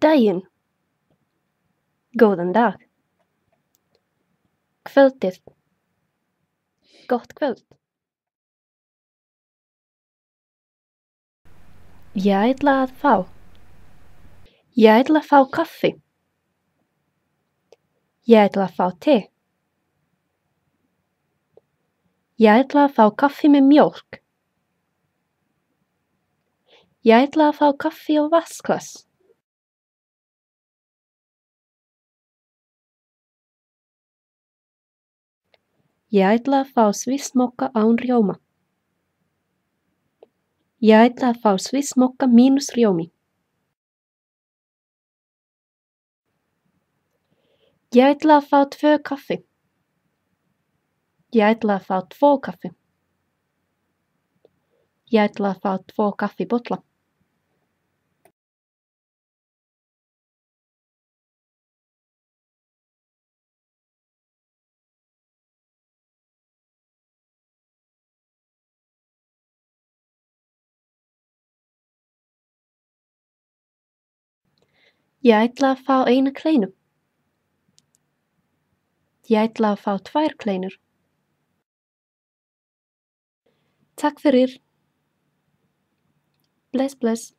Daginn. Góðan dag. Kvöldið. Gott kvöld. Ég ætla að fá. Ég ætla að fá kaffi. Ég ætla að fá te. Ég ætla að fá kaffi með mjólk. Ég ætla að fá kaffi og vatnsglas. Ég ætla að fá svissmokka án rjóma. Ég ætla að fá svissmokka mínus rjómi. Ég ætla að fá 2 kaffi. Ég ætla að fá 2 kaffi. Ég ætla að fá 2 kaffibolla. Ég ætla að fá 1 kleinu. Ég ætla að fá 2 kleinur. Takk fyrir. Bless, bless.